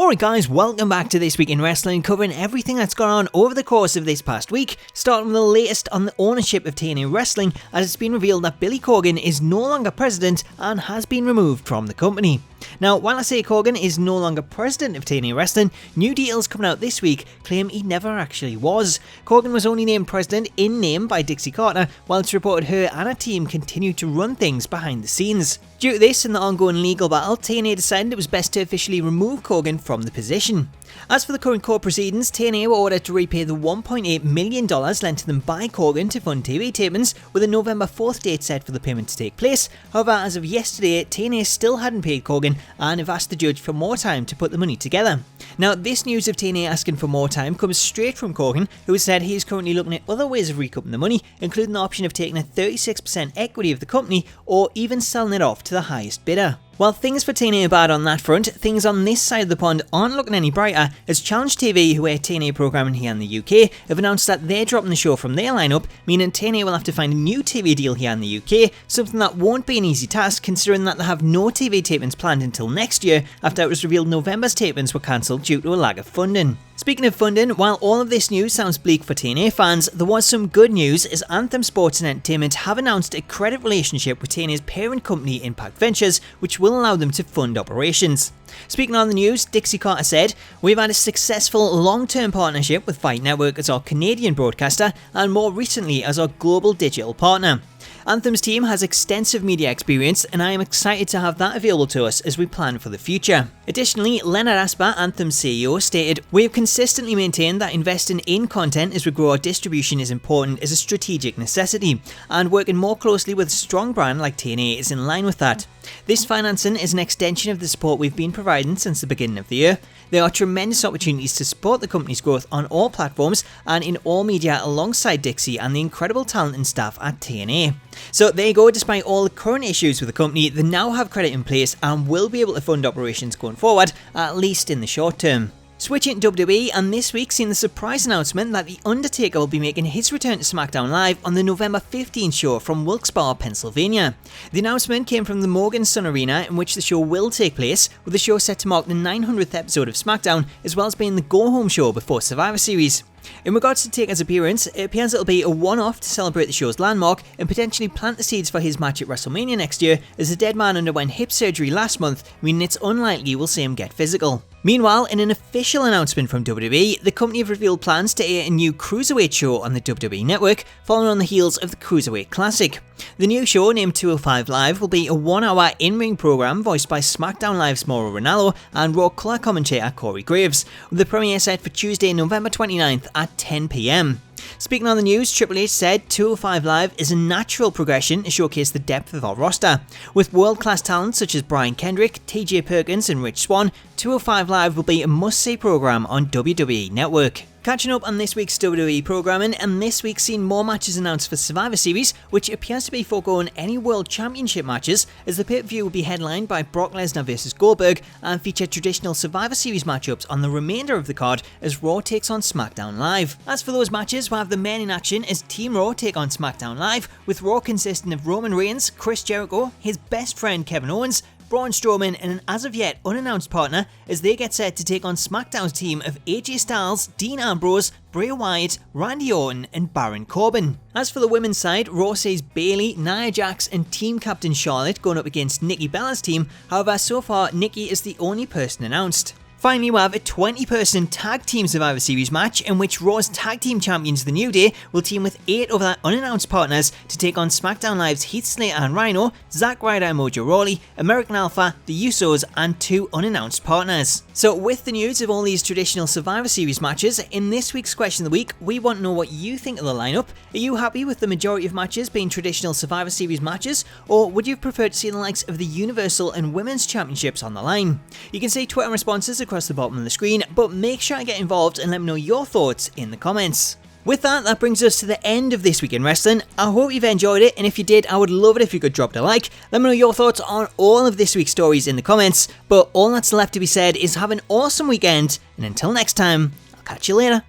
Alright guys, welcome back to This Week in Wrestling, covering everything that's gone on over the course of this past week, starting with the latest on the ownership of TNA Wrestling, as it's been revealed that Billy Corgan is no longer president and has been removed from the company. Now, while I say Corgan is no longer president of TNA Wrestling, new details coming out this week claim he never actually was. Corgan was only named president in name by Dixie Carter, while it's reported her and her team continued to run things behind the scenes. Due to this and the ongoing legal battle, TNA decided it was best to officially remove Corgan from the position. As for the current court proceedings, TNA were ordered to repay the $1.8 million lent to them by Corgan to fund TV tapings, with a November 4th date set for the payment to take place. However, as of yesterday, TNA still hadn't paid Corgan and have asked the judge for more time to put the money together. Now, this news of TNA asking for more time comes straight from Corgan, who has said he is currently looking at other ways of recouping the money, including the option of taking a 36% equity of the company or even selling it off to the highest bidder. While things for TNA are bad on that front, things on this side of the pond aren't looking any brighter, as Challenge TV, who air TNA Programming here in the UK, have announced that they're dropping the show from their lineup, meaning TNA will have to find a new TV deal here in the UK, something that won't be an easy task considering that they have no TV tapings planned until next year, after it was revealed November's tapings were cancelled due to a lack of funding. Speaking of funding, while all of this news sounds bleak for TNA fans, there was some good news, as Anthem Sports and Entertainment have announced a credit relationship with TNA's parent company Impact Ventures, which will allow them to fund operations. Speaking on the news, Dixie Carter said, "We've had a successful long-term partnership with Fight Network as our Canadian broadcaster and more recently as our global digital partner. Anthem's team has extensive media experience and I am excited to have that available to us as we plan for the future." Additionally, Leonard Asper, Anthem's CEO, stated, "We have consistently maintained that investing in content as we grow our distribution is important as a strategic necessity, and working more closely with a strong brand like TNA is in line with that. This financing is an extension of the support we've been providing since the beginning of the year. There are tremendous opportunities to support the company's growth on all platforms and in all media alongside Dixie and the incredible talent and staff at TNA." So there you go, despite all the current issues with the company, they now have credit in place and will be able to fund operations going forward, at least in the short term. Switching to WWE, and this week seen the surprise announcement that The Undertaker will be making his return to Smackdown Live on the November 15th show from Wilkes-Barre, Pennsylvania. The announcement came from the Morgan Sun Arena, in which the show will take place, with the show set to mark the 900th episode of Smackdown, as well as being the go-home show before Survivor Series. In regards to Taker's appearance, it appears it'll be a one-off to celebrate the show's landmark and potentially plant the seeds for his match at WrestleMania next year, as the dead man underwent hip surgery last month, meaning it's unlikely we'll see him get physical. Meanwhile, in an official announcement from WWE, the company have revealed plans to air a new Cruiserweight show on the WWE Network, following on the heels of the Cruiserweight Classic. The new show, named 205 Live, will be a one-hour in-ring program voiced by Smackdown Live's Mauro Ranallo and Raw color commentator Corey Graves, with the premiere set for Tuesday, November 29th at 10 PM. Speaking on the news, Triple H said 205 Live is a natural progression to showcase the depth of our roster. With world-class talent such as Brian Kendrick, TJ Perkins and Rich Swann, 205 Live will be a must-see program on WWE Network. Catching up on this week's WWE programming, and this week's seen more matches announced for Survivor Series, which appears to be foregoing any World Championship matches, as the pay-per-view will be headlined by Brock Lesnar vs Goldberg and feature traditional Survivor Series matchups on the remainder of the card as Raw takes on Smackdown Live. As for those matches, we'll have the men in action as Team Raw take on Smackdown Live, with Raw consisting of Roman Reigns, Chris Jericho, his best friend Kevin Owens, Braun Strowman and an as-of-yet unannounced partner, as they get set to take on Smackdown's team of AJ Styles, Dean Ambrose, Bray Wyatt, Randy Orton and Baron Corbin. As for the women's side, Raw sees Bayley, Nia Jax and team captain Charlotte going up against Nikki Bella's team. However, so far Nikki is the only person announced. Finally, we have a 20-person Tag Team Survivor Series match in which Raw's Tag Team Champions The New Day will team with 8 other unannounced partners to take on Smackdown Live's Heath Slater and Rhino, Zack Ryder and Mojo Rawley, American Alpha, The Usos and 2 unannounced partners. So with the news of all these traditional Survivor Series matches, in this week's Question of the Week, we want to know what you think of the lineup. Are you happy with the majority of matches being traditional Survivor Series matches, or would you prefer to see the likes of the Universal and Women's Championships on the line? You can see Twitter responses across the bottom of the screen, but make sure to get involved and let me know your thoughts in the comments. With that brings us to the end of This Week in Wrestling. I hope you've enjoyed it, and if you did, I would love it if you could drop it a like. Let me know your thoughts on all of this week's stories in the comments, but all that's left to be said is have an awesome weekend, and until next time, I'll catch you later.